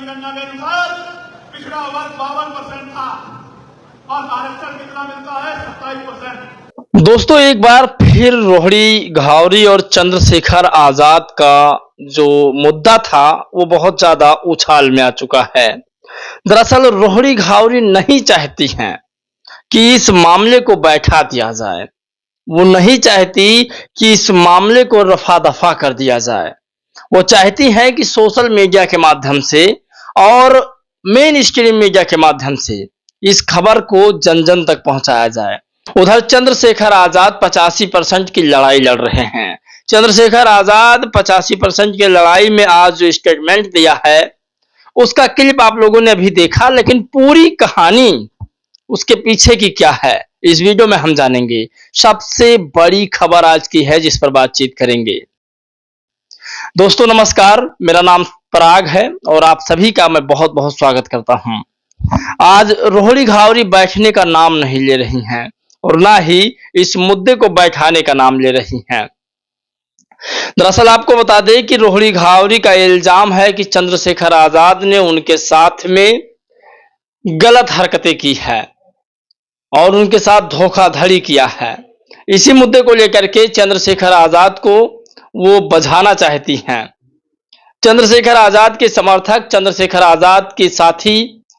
जनगणना के अनुसार पिछड़ा वर्ग 52% था और आरक्षण कितना मिलता है 27%। दोस्तों एक बार फिर रोहिणी घावरी और चंद्रशेखर आजाद का जो मुद्दा था वो बहुत ज्यादा उछाल में आ चुका है। दरअसल रोहिणी घावरी नहीं चाहती हैं कि इस मामले को बैठा दिया जाए, वो नहीं चाहती कि इस मामले को रफा दफा कर दिया जाए। वो चाहती हैं कि सोशल मीडिया के माध्यम से और मेन स्ट्रीम मीडिया के माध्यम से इस खबर को जन जन तक पहुंचाया जाए। उधर चंद्रशेखर आजाद 85% की लड़ाई लड़ रहे हैं। चंद्रशेखर आजाद 85% की लड़ाई में आज जो स्टेटमेंट दिया है उसका क्लिप आप लोगों ने अभी देखा, लेकिन पूरी कहानी उसके पीछे की क्या है इस वीडियो में हम जानेंगे। सबसे बड़ी खबर आज की है जिस पर बातचीत करेंगे। दोस्तों नमस्कार, मेरा नाम पराग है और आप सभी का मैं बहुत बहुत स्वागत करता हूं। आज रोहिणी घावरी बैठने का नाम नहीं ले रही हैं और ना ही इस मुद्दे को बैठाने का नाम ले रही हैं। दरअसल आपको बता दें कि रोहिणी घावरी का इल्जाम है कि चंद्रशेखर आजाद ने उनके साथ में गलत हरकतें की है और उनके साथ धोखाधड़ी किया है। इसी मुद्दे को लेकर के चंद्रशेखर आजाद को वो बझाना चाहती हैं। चंद्रशेखर आजाद के समर्थक, चंद्रशेखर आजाद के साथी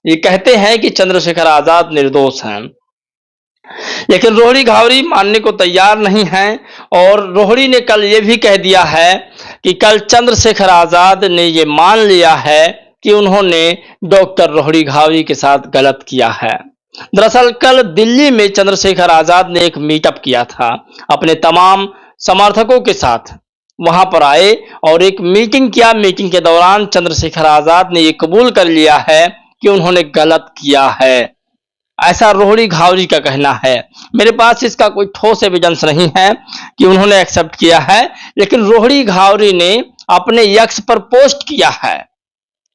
ये कहते हैं कि चंद्रशेखर आजाद निर्दोष हैं, लेकिन रोहिणी घावरी मानने को तैयार नहीं हैं। और रोहिणी ने कल ये भी कह दिया है कि कल चंद्रशेखर आजाद ने ये मान लिया है कि उन्होंने डॉक्टर रोहिणी घावरी के साथ गलत किया है। दरअसल कल दिल्ली में चंद्रशेखर आजाद ने एक मीटअप किया था अपने तमाम समर्थकों के साथ। वहां पर आए और एक मीटिंग किया। मीटिंग के दौरान चंद्रशेखर आजाद ने यह कबूल कर लिया है कि उन्होंने गलत किया है, ऐसा रोहिणी घावरी का कहना है। मेरे पास इसका कोई ठोस एविडेंस नहीं है कि उन्होंने एक्सेप्ट किया है, लेकिन रोहिणी घावरी ने अपने एक्स पर पोस्ट किया है।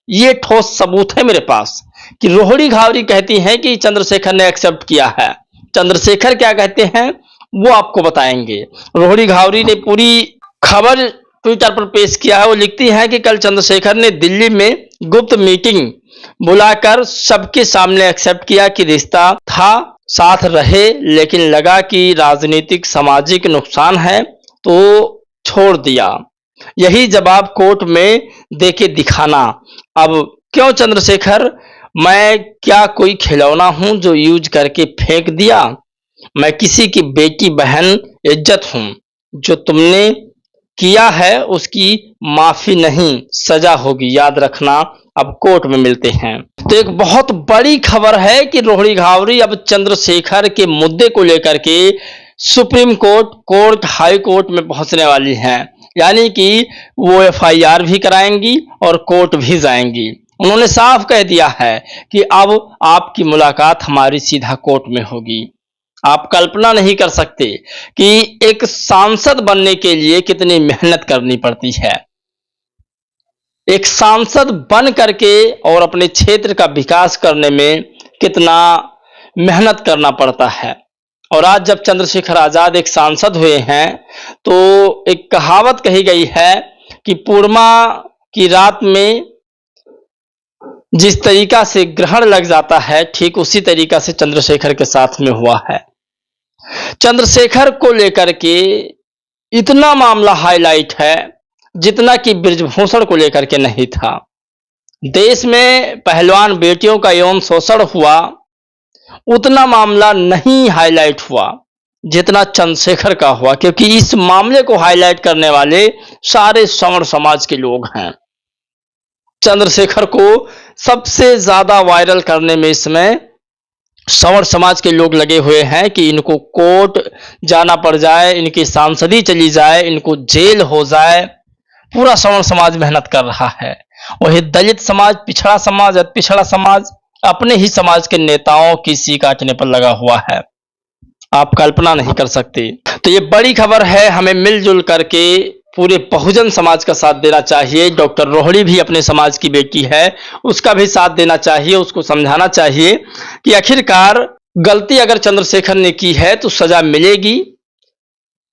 ये ठोस सबूत है मेरे पास कि रोहिणी घावरी कहती हैं कि चंद्रशेखर ने एक्सेप्ट किया है। चंद्रशेखर क्या कहते हैं वो आपको बताएंगे। रोहिणी घावरी ने पूरी खबर ट्विटर पर पेश किया है। वो लिखती है कि कल चंद्रशेखर ने दिल्ली में गुप्त मीटिंग बुलाकर सबके सामने एक्सेप्ट किया कि रिश्ता था, साथ रहे, लेकिन लगा कि राजनीतिक सामाजिक नुकसान है तो छोड़ दिया। यही जवाब कोर्ट में देके दिखाना। अब क्यों चंद्रशेखर, मैं क्या कोई खिलौना हूं जो यूज करके फेंक दिया? मैं किसी की बेटी बहन इज्जत हूं। जो तुमने किया है उसकी माफी नहीं, सजा होगी, याद रखना। अब कोर्ट में मिलते हैं। तो एक बहुत बड़ी खबर है कि रोहिणी घावरी अब चंद्रशेखर के मुद्दे को लेकर के सुप्रीम कोर्ट, हाई कोर्ट में पहुंचने वाली हैं। यानी कि वो एफआईआर भी कराएंगी और कोर्ट भी जाएंगी। उन्होंने साफ कह दिया है कि अब आपकी मुलाकात हमारी सीधा कोर्ट में होगी। आप कल्पना नहीं कर सकते कि एक सांसद बनने के लिए कितनी मेहनत करनी पड़ती है। एक सांसद बन करके और अपने क्षेत्र का विकास करने में कितना मेहनत करना पड़ता है। और आज जब चंद्रशेखर आजाद एक सांसद हुए हैं तो एक कहावत कही गई है कि पूर्णिमा की रात में जिस तरीका से ग्रहण लग जाता है ठीक उसी तरीका से चंद्रशेखर के साथ में हुआ है। चंद्रशेखर को लेकर के इतना मामला हाईलाइट है जितना कि बृजभूषण को लेकर के नहीं था। देश में पहलवान बेटियों का यौन शोषण हुआ उतना मामला नहीं हाईलाइट हुआ जितना चंद्रशेखर का हुआ, क्योंकि इस मामले को हाईलाइट करने वाले सारे सवर्ण समाज के लोग हैं। चंद्रशेखर को सबसे ज्यादा वायरल करने में इसमें सवर्ण समाज के लोग लगे हुए हैं कि इनको कोर्ट जाना पड़ जाए, इनकी सांसदी चली जाए, इनको जेल हो जाए। पूरा सवर्ण समाज मेहनत कर रहा है। वही दलित समाज, पिछड़ा समाज, अति पिछड़ा समाज अपने ही समाज के नेताओं की सी काटने पर लगा हुआ है। आप कल्पना नहीं कर सकते। तो ये बड़ी खबर है। हमें मिलजुल करके पूरे बहुजन समाज का साथ देना चाहिए। डॉक्टर रोहिणी भी अपने समाज की बेटी है, उसका भी साथ देना चाहिए। उसको समझाना चाहिए कि आखिरकार गलती अगर चंद्रशेखर ने की है तो सजा मिलेगी।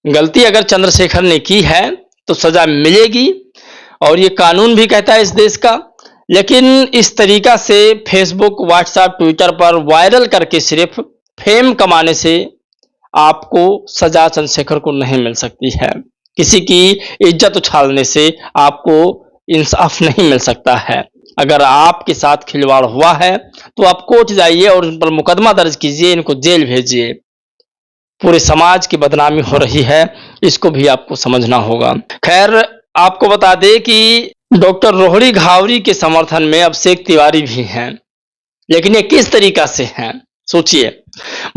गलती अगर चंद्रशेखर ने की है तो सजा मिलेगी और ये कानून भी कहता है इस देश का लेकिन इस तरीका से फेसबुक, व्हाट्सएप, ट्विटर पर वायरल करके सिर्फ फेम कमाने से आपको सजा चंद्रशेखर को नहीं मिल सकती है। किसी की इज्जत उछालने से आपको इंसाफ नहीं मिल सकता है। अगर आपके साथ खिलवाड़ हुआ है तो आप कोर्ट जाइए और उन पर मुकदमा दर्ज कीजिए, इनको जेल भेजिए। पूरे समाज की बदनामी हो रही है, इसको भी आपको समझना होगा। खैर, आपको बता दें कि डॉक्टर रोहड़ी घावरी के समर्थन में अभिषेक तिवारी भी हैं, लेकिन ये किस तरीका से हैं? सोचिए,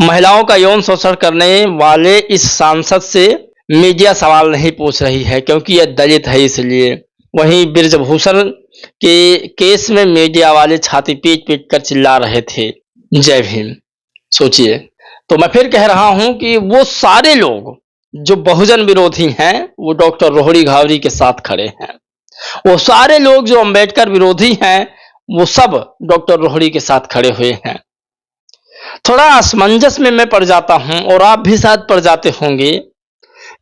महिलाओं का यौन शोषण करने वाले इस सांसद से मीडिया सवाल नहीं पूछ रही है क्योंकि यह दलित है इसलिए। वहीं बृजभूषण के केस में मीडिया वाले छाती पीट पीट कर चिल्ला रहे थे, जय भीम। सोचिए, तो मैं फिर कह रहा हूं कि वो सारे लोग जो बहुजन विरोधी हैं वो डॉक्टर रोहड़ी घावरी के साथ खड़े हैं। वो सारे लोग जो अंबेडकर विरोधी हैं वो सब डॉक्टर रोहड़ी के साथ खड़े हुए हैं। थोड़ा असमंजस में मैं पड़ जाता हूं और आप भी शायद पड़ जाते होंगे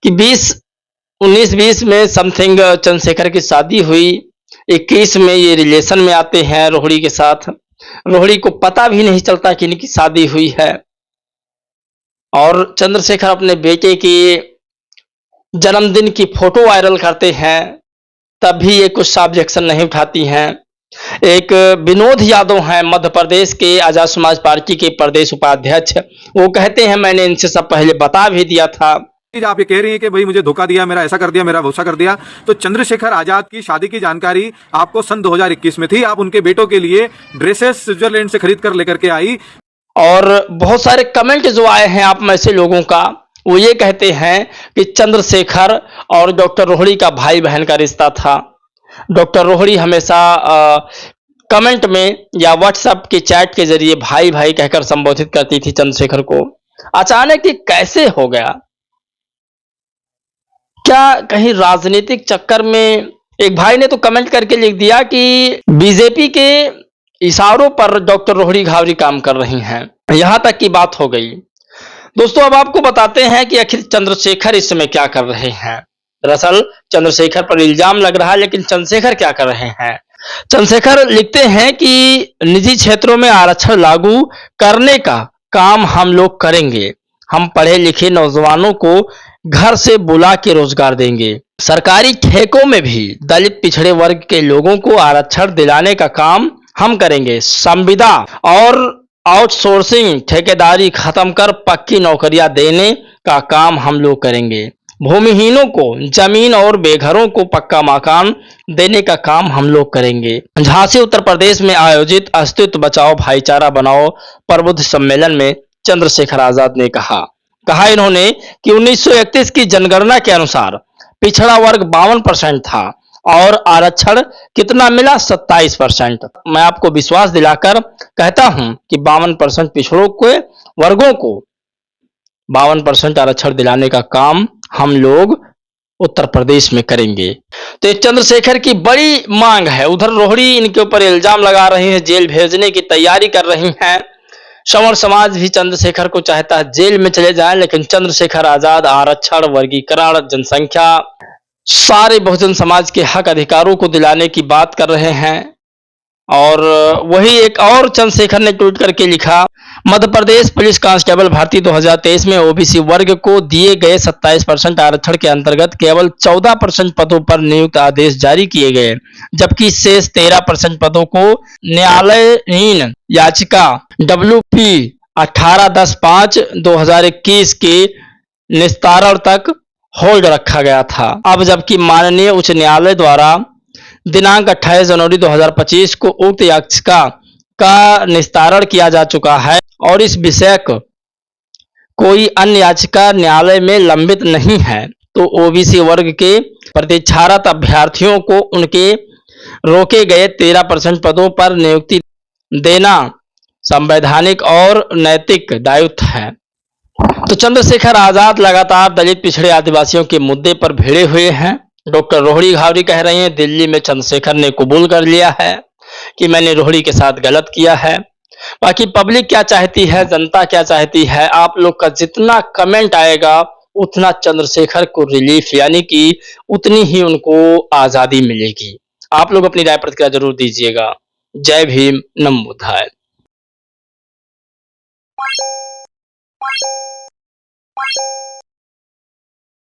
कि 19-20 में समथिंग चंद्रशेखर की शादी हुई, 21 में ये रिलेशन में आते हैं रोहड़ी के साथ। रोहड़ी को पता भी नहीं चलता कि इनकी शादी हुई है और चंद्रशेखर अपने बेटे के जन्मदिन की फोटो वायरल करते हैं, तब भी ये कुछ ऑब्जेक्शन नहीं उठाती हैं। एक विनोद यादव हैं, मध्य प्रदेश के आजाद समाज पार्टी के प्रदेश उपाध्यक्ष, वो कहते हैं मैंने इनसे सब पहले बता भी दिया था। आप ये कह रही हैं कि भाई मुझे धोखा दिया, मेरा ऐसा कर दिया, मेरा वैसा कर दिया। तो चंद्रशेखर आजाद की शादी की जानकारी आपको सन 2021 में थी। आप उनके बेटों के लिए ड्रेसेस स्विट्जरलैंड से खरीद कर लेकर के आई। और बहुत सारे कमेंट जो आए हैं आप में से लोगों का, वो ये कहते हैं कि चंद्रशेखर और डॉक्टर रोहड़ी का भाई बहन का रिश्ता था। डॉक्टर रोहड़ी हमेशा कमेंट में या व्हाट्सएप के चैट के जरिए भाई भाई कहकर संबोधित करती थी चंद्रशेखर को। अचानक ये कैसे हो गया? क्या कहीं राजनीतिक चक्कर में? एक भाई ने तो कमेंट करके लिख दिया कि बीजेपी के इशारों पर डॉक्टर रोहड़ी घावरी काम कर रही हैं। यहां तक की बात हो गई। दोस्तों, अब आपको बताते हैं कि आखिर चंद्रशेखर इस समय क्या कर रहे हैं। दरअसल चंद्रशेखर पर इल्जाम लग रहा है, लेकिन चंद्रशेखर क्या कर रहे हैं? चंद्रशेखर लिखते हैं कि निजी क्षेत्रों में आरक्षण लागू करने का काम हम लोग करेंगे। हम पढ़े लिखे नौजवानों को घर से बुला के रोजगार देंगे। सरकारी ठेकों में भी दलित पिछड़े वर्ग के लोगों को आरक्षण दिलाने का काम हम करेंगे। संविदा और आउटसोर्सिंग ठेकेदारी खत्म कर पक्की नौकरियां देने का काम हम लोग करेंगे। भूमिहीनों को जमीन और बेघरों को पक्का मकान देने का काम हम लोग करेंगे। झांसी उत्तर प्रदेश में आयोजित अस्तित्व बचाओ भाईचारा बनाओ प्रबुद्ध सम्मेलन में चंद्रशेखर आजाद ने कहा इन्होंने कि 1931 की जनगणना के अनुसार पिछड़ा वर्ग 52% था और आरक्षण कितना मिला? 27%। मैं आपको विश्वास दिलाकर कहता हूं कि 52% पिछड़ों के वर्गों को 52% आरक्षण दिलाने का काम हम लोग उत्तर प्रदेश में करेंगे। तो चंद्रशेखर की बड़ी मांग है। उधर रोहड़ी इनके ऊपर इल्जाम लगा रही है, जेल भेजने की तैयारी कर रही हैं। सवर्ण समाज भी चंद्रशेखर को चाहता है जेल में चले जाए, लेकिन चंद्रशेखर आजाद आरक्षण, वर्गीकरण, जनसंख्या, सारे बहुजन समाज के हक अधिकारों को दिलाने की बात कर रहे हैं। और वही एक और चंद्रशेखर ने ट्वीट करके लिखा, मध्य प्रदेश पुलिस कांस्टेबल भर्ती 2023 में ओबीसी वर्ग को दिए गए 27% आरक्षण के अंतर्गत केवल 14% पदों पर नियुक्त आदेश जारी किए गए, जबकि शेष 13% पदों को न्यायालयीन याचिका WP 18-10-5/2021 के निस्तारण तक होल्ड रखा गया था। अब जबकि माननीय उच्च न्यायालय द्वारा दिनांक 28 जनवरी 2025 को उक्त याचिका का निस्तारण किया जा चुका है और इस विषय को कोई अन्य याचिका न्यायालय में लंबित नहीं है, तो ओबीसी वर्ग के प्रतीक्षारत अभ्यर्थियों को उनके रोके गए 13% पदों पर नियुक्ति देना संवैधानिक और नैतिक दायित्व है। तो चंद्रशेखर आजाद लगातार दलित पिछड़े आदिवासियों के मुद्दे पर भिड़े हुए हैं। डॉक्टर रोहड़ी घावरी कह रहे हैं दिल्ली में चंद्रशेखर ने कबूल कर लिया है कि मैंने रोहड़ी के साथ गलत किया है। बाकी पब्लिक क्या चाहती है, जनता क्या चाहती है, आप लोग का जितना कमेंट आएगा उतना चंद्रशेखर को रिलीफ यानी कि उतनी ही उनको आजादी मिलेगी। आप लोग अपनी राय प्रतिक्रिया जरूर दीजिएगा। जय भीम, नमो बुद्धाय।